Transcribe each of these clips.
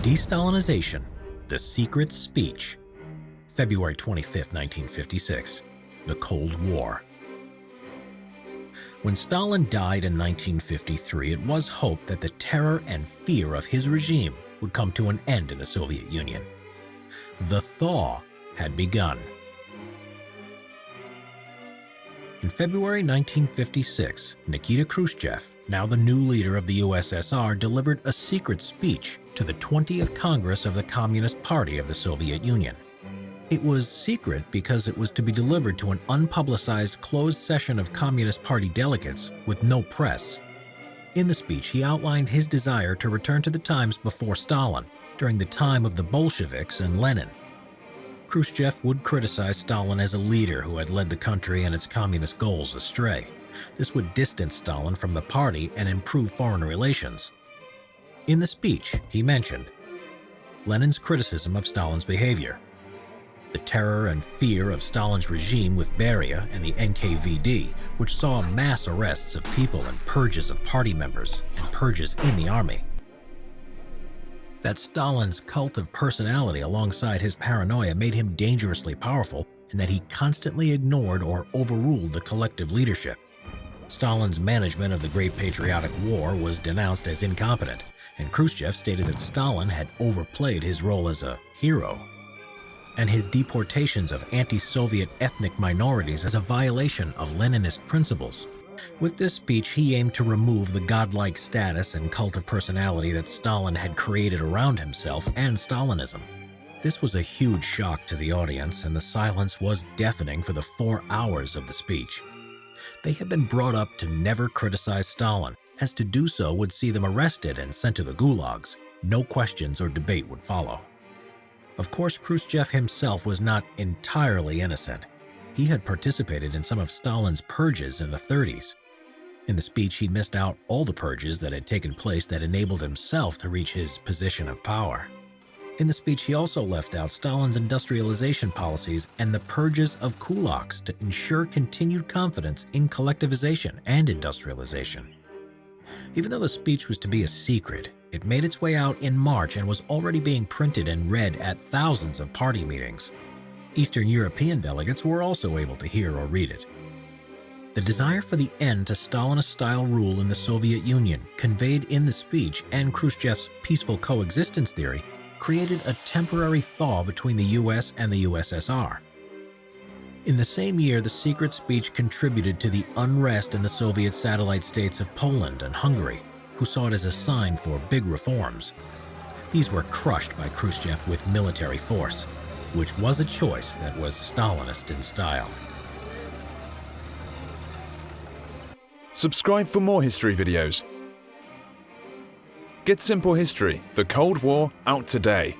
De-Stalinization, the secret speech. February 25, 1956, the Cold War. When Stalin died in 1953, it was hoped that the terror and fear of his regime would come to an end in the Soviet Union. The thaw had begun. In February 1956, Nikita Khrushchev, now the new leader of the USSR, delivered a secret speech to the 20th Congress of the Communist Party of the Soviet Union. It was secret because it was to be delivered to an unpublicized closed session of Communist Party delegates with no press. In the speech, he outlined his desire to return to the times before Stalin, during the time of the Bolsheviks and Lenin. Khrushchev would criticize Stalin as a leader who had led the country and its communist goals astray. This would distance Stalin from the party and improve foreign relations. In the speech, he mentioned Lenin's criticism of Stalin's behavior, the terror and fear of Stalin's regime with Beria and the NKVD, which saw mass arrests of people and purges of party members and purges in the army. That Stalin's cult of personality alongside his paranoia made him dangerously powerful, and that he constantly ignored or overruled the collective leadership. Stalin's management of the Great Patriotic War was denounced as incompetent, and Khrushchev stated that Stalin had overplayed his role as a hero, and his deportations of anti-Soviet ethnic minorities as a violation of Leninist principles. With this speech, he aimed to remove the godlike status and cult of personality that Stalin had created around himself and Stalinism. This was a huge shock to the audience, and the silence was deafening for the 4 hours of the speech. They had been brought up to never criticize Stalin, as to do so would see them arrested and sent to the gulags. No questions or debate would follow. Of course, Khrushchev himself was not entirely innocent. He had participated in some of Stalin's purges in the 30s. In the speech, he missed out all the purges that had taken place that enabled himself to reach his position of power. In the speech, he also left out Stalin's industrialization policies and the purges of kulaks to ensure continued confidence in collectivization and industrialization. Even though the speech was to be a secret, it made its way out in March and was already being printed and read at thousands of party meetings. Eastern European delegates were also able to hear or read it. The desire for the end to Stalinist-style rule in the Soviet Union, conveyed in the speech, and Khrushchev's peaceful coexistence theory, created a temporary thaw between the US and the USSR. In the same year, the secret speech contributed to the unrest in the Soviet satellite states of Poland and Hungary, who saw it as a sign for big reforms. These were crushed by Khrushchev with military force, which was a choice that was Stalinist in style. Subscribe for more history videos. Get Simple History, the Cold War, out today.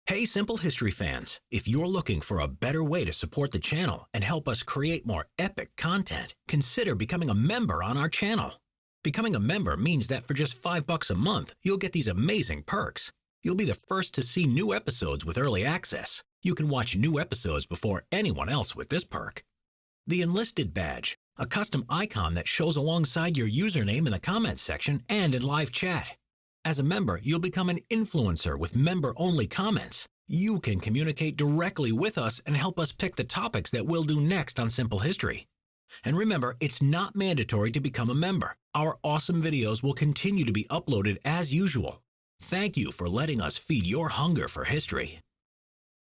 Hey Simple History fans, if you're looking for a better way to support the channel and help us create more epic content, consider becoming a member on our channel. Becoming a member means that for just $5 a month, you'll get these amazing perks. You'll be the first to see new episodes with early access. You can watch new episodes before anyone else with this perk. The Enlisted Badge, a custom icon that shows alongside your username in the comments section and in live chat. As a member, you'll become an influencer with member-only comments. You can communicate directly with us and help us pick the topics that we'll do next on Simple History. And remember, it's not mandatory to become a member. Our awesome videos will continue to be uploaded as usual. Thank you for letting us feed your hunger for history.